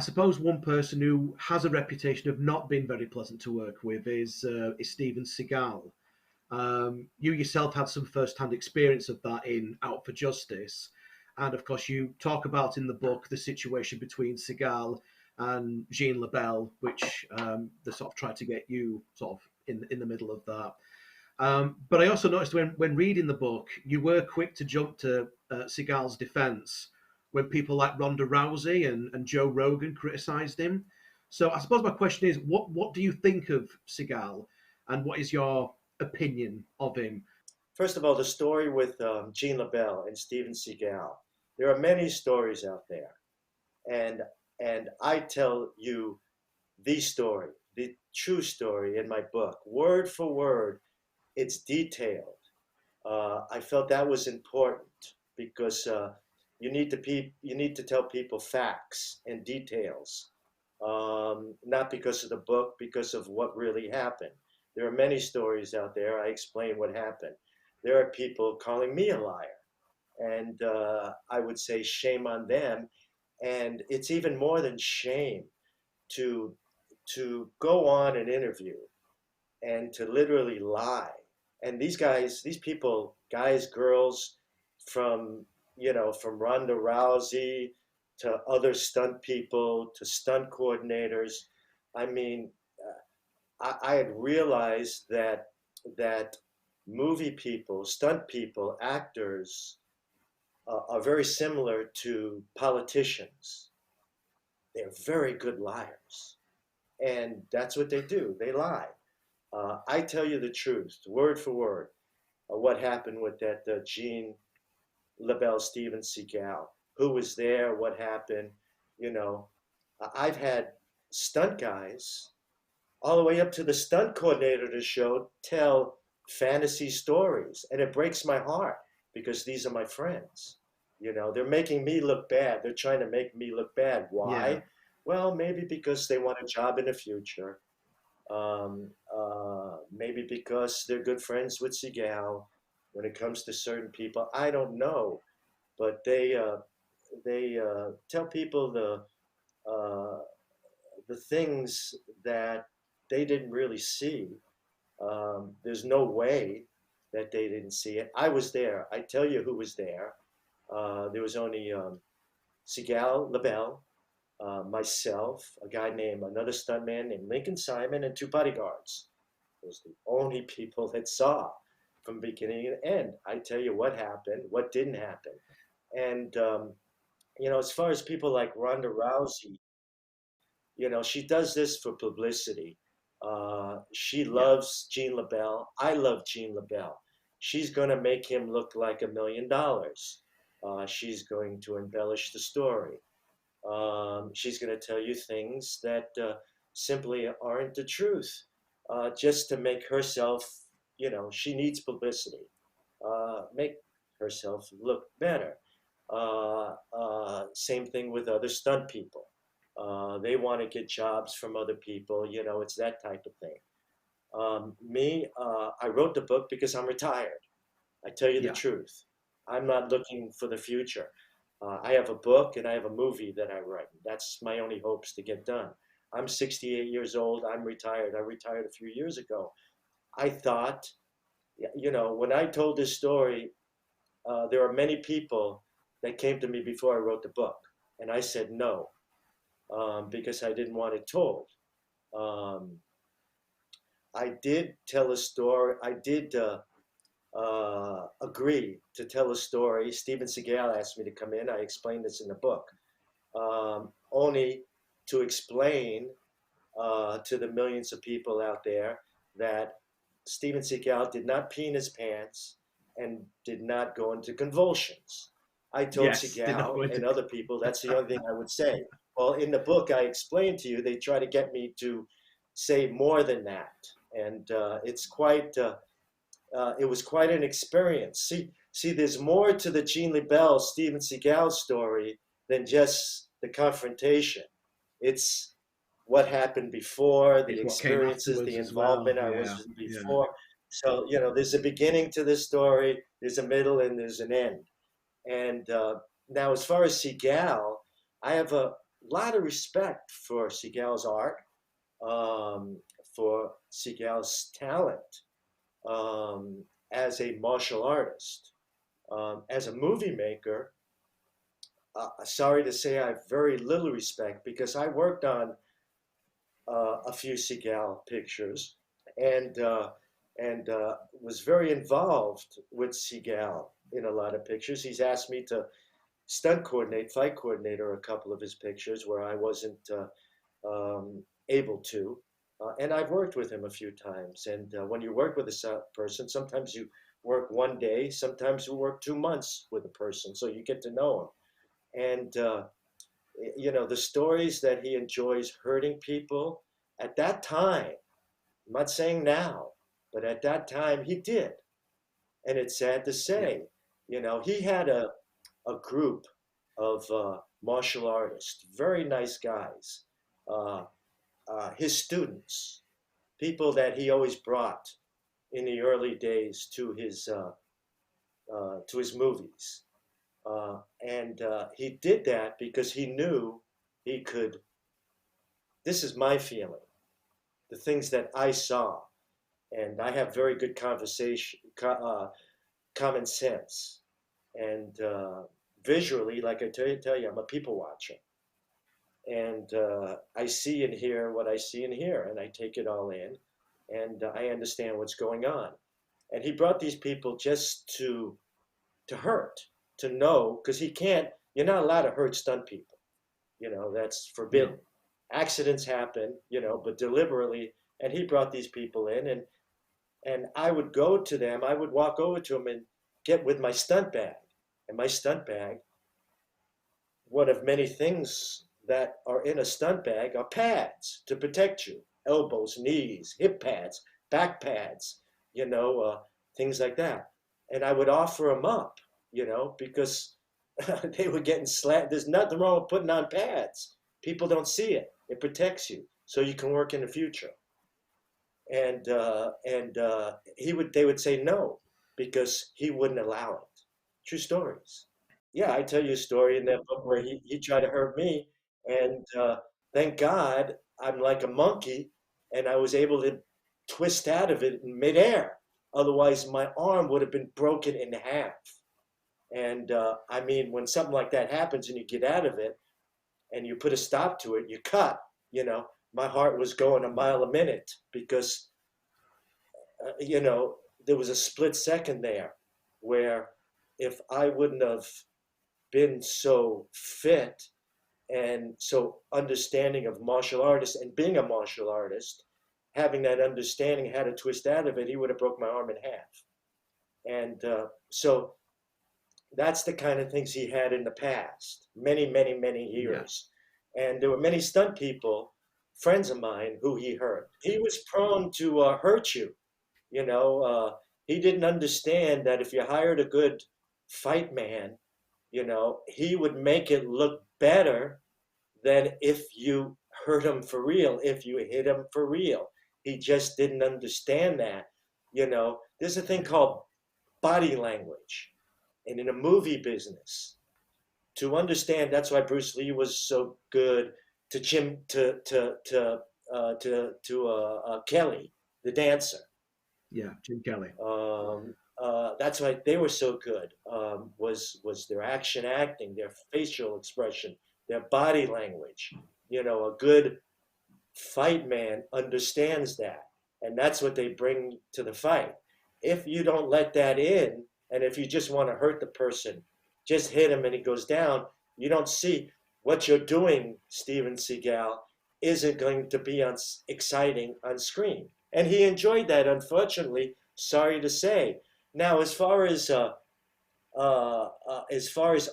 suppose one person who has a reputation of not being very pleasant to work with is Steven Seagal. You yourself had some first-hand experience of that in Out for Justice, and of course you talk about in the book the situation between Seagal and Gene LeBell, which they sort of tried to get you sort of in the middle of that. But I also noticed when reading the book, you were quick to jump to Seagal's defense when people like Ronda Rousey and Joe Rogan criticized him. So I suppose my question is, what do you think of Seagal, and what is your opinion of him? First of all, the story with Gene LeBell and Steven Seagal. There are many stories out there, and I tell you the story, the true story in my book, word for word. It's detailed. I felt that was important because you need to tell people facts and details, not because of the book, because of what really happened. There are many stories out there. I explain what happened. There are people calling me a liar, and I would say shame on them. And it's even more than shame to go on an interview and to literally lie. And these guys, these people, guys, girls, from from Ronda Rousey to other stunt people to stunt coordinators. I mean, I had realized that movie people, stunt people, actors are very similar to politicians. They're very good liars, and that's what they do. They lie. I tell you the truth, word for word, what happened with that Gene LeBell, Steven Seagal, who was there, what happened. You know, I've had stunt guys all the way up to the stunt coordinator of the show tell fantasy stories, and it breaks my heart because these are my friends. They're making me look bad. They're trying to make me look bad. Yeah, Why? Well, maybe because they want a job in the future. Maybe because they're good friends with Seagal when it comes to certain people. I don't know, but they tell people uh, the things that they didn't really see. There's no way that they didn't see it. I was there. I tell you who was there. There was only Seagal, LaBelle, myself, a guy named another stuntman named Lincoln Simon, and two bodyguards. Those are the only people that saw from beginning to end. I tell you what happened, what didn't happen. And, as far as people like Ronda Rousey, she does this for publicity. She yeah, loves Gene LeBell. I love Gene LeBell. She's going to make him look like $1 million. She's going to embellish the story. She's going to tell you things that simply aren't the truth, just to make herself, she needs publicity, make herself look better. Same thing with other stunt people. They want to get jobs from other people, it's that type of thing. Me, I wrote the book because I'm retired. I tell you the yeah. truth. I'm not looking for the future. I have a book and I have a movie that I write. That's my only hopes to get done. I'm 68 years old. I'm retired. I retired a few years ago. I thought, when I told this story, there are many people that came to me before I wrote the book. And I said no, because I didn't want it told. Um, I did tell a story. I did agree to tell a story. Steven Seagal asked me to come in. I explained this in the book, only to explain to the millions of people out there that Steven Seagal did not pee in his pants and did not go into convulsions. I told Yes, did not Seagal go and into. other people that's the only thing I would say. Well, in the book, I explained to you, they try to get me to say more than that. And it was quite an experience. See, there's more to the Gene LeBell, Steven Seagal story than just the confrontation. It's what happened before, the It's what came experiences, the afterwards as well. involvement I Yeah, was in yeah, before. So, there's a beginning to this story, there's a middle, and there's an end. And now, as far as Seagal, I have a lot of respect for Seagal's art, um, for Seagal's talent um, as a martial artist. As a movie maker, sorry to say I have very little respect because I worked on a few Seagal pictures and was very involved with Seagal in a lot of pictures. He's asked me to stunt coordinate, fight coordinator a couple of his pictures where I wasn't able to. And I've worked with him a few times. And when you work with a person, sometimes you work one day, sometimes you work 2 months with a person, so you get to know him. And the stories that he enjoys hurting people at that time, I'm not saying now, but at that time he did. And it's sad to Yeah. say, he had a group of martial artists, very nice guys, uh, his students, people that he always brought in the early days to his movies. And he did that because he knew he could. This is my feeling, the things that I saw, and I have very good common sense, and visually, like I tell you, I'm a people watcher, and I see and hear what I see and hear, and I take it all in, and I understand what's going on. And he brought these people just to hurt, to know, because he can't. You're not allowed to hurt stunt people. That's No. forbidden. Accidents happen, but deliberately. And he brought these people in, and I would go to them. I would walk over to them and get with my stunt bag, and my stunt bag, one of many things that are in a stunt bag are pads to protect you, elbows, knees, hip pads, back pads, you know, uh, things like that. And I would offer them up, because they were getting slapped. There's nothing wrong with putting on pads. People don't see it. It protects you so you can work in the future. And they would say no because he wouldn't allow it. True stories. Yeah, I tell you a story in that book where he tried to hurt me, and thank God I'm like a monkey, and I was able to twist out of it in midair. Otherwise, my arm would have been broken in half. And I mean, when something like that happens and you get out of it and you put a stop to it, you cut. My heart was going a Yeah. mile a minute because there was a split second there where if I wouldn't have been so fit and so understanding of martial artists and being a martial artist, having that understanding how to twist out of it, he would have broke my arm in half. And so that's the kind of things he had in the past, many, many, many Yeah. years. And there were many stunt people, friends of mine, who he hurt. He was prone to hurt you. You know, he didn't understand that if you hired a good fight man, he would make it look better than if you hurt him for real, if you hit him for real. He just didn't understand that. There's a thing Yeah. called body language. And in a movie business, to understand, that's why Bruce Lee was so good to Jim to Kelly, the dancer. Yeah. Jim Kelly. That's why they were so good. Was their action acting, their facial expression, their body language. A good fight man understands that, and that's what they bring to the fight. If you don't let that in, and if you just want to hurt the person, just hit him and he goes down. You don't see what you're doing, Steven Seagal, isn't going to be exciting on screen. And he enjoyed that, unfortunately, sorry to say. Now, as far as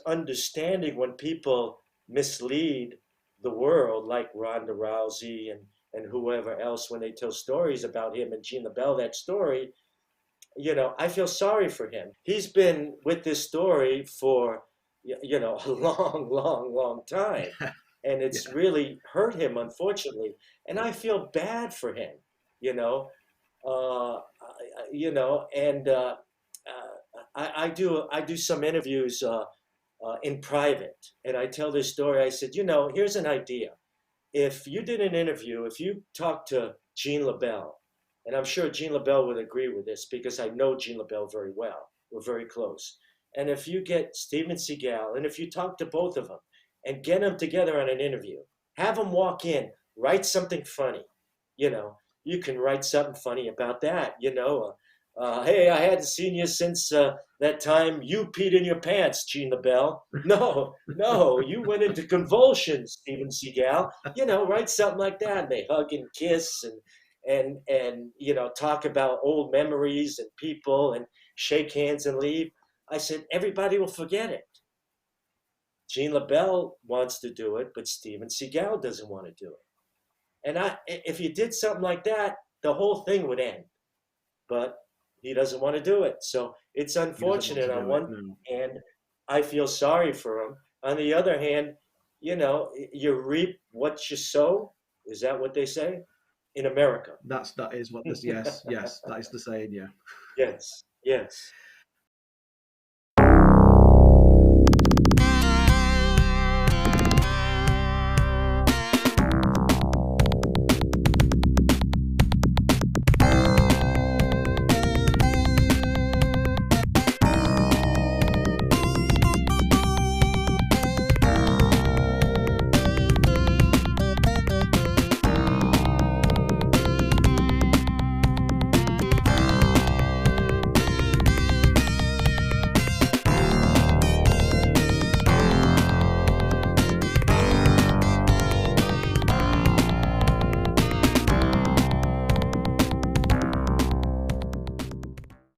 understanding when people mislead the world, like Ronda Rousey and whoever else, when they tell stories about him and Gene LeBell, that story, I feel sorry for him. He's been with this story for, a long, long, long time. And it's Yeah. really hurt him, unfortunately. And I feel bad for him, you know, uh, and I do some interviews in private. And I tell this story. I said, here's an idea. If you did an interview, if you talked to Gene LeBell, and I'm sure Gene LeBell would agree with this because I know Gene LeBell very well. We're very close. And if you get Steven Seagal, and if you talk to both of them and get them together on an interview, have them walk in, write something funny. You can write something funny about that. Hey, I hadn't seen you since that time you peed in your pants, Gene LeBell. No, no, you went into convulsions, Steven Seagal. Write something like that. And they hug and kiss and talk about old memories and people and shake hands and leave. I said, everybody will forget it. Gene LeBell wants to do it, but Steven Seagal doesn't want to do it. And if you did something like that, the whole thing would end. But he doesn't want to do it. So it's unfortunate. On one hand, I feel sorry for him. On the other hand, you reap what you sow. Is that what they say? In America. That is what this. Yes, that is the saying. Yeah. Yes.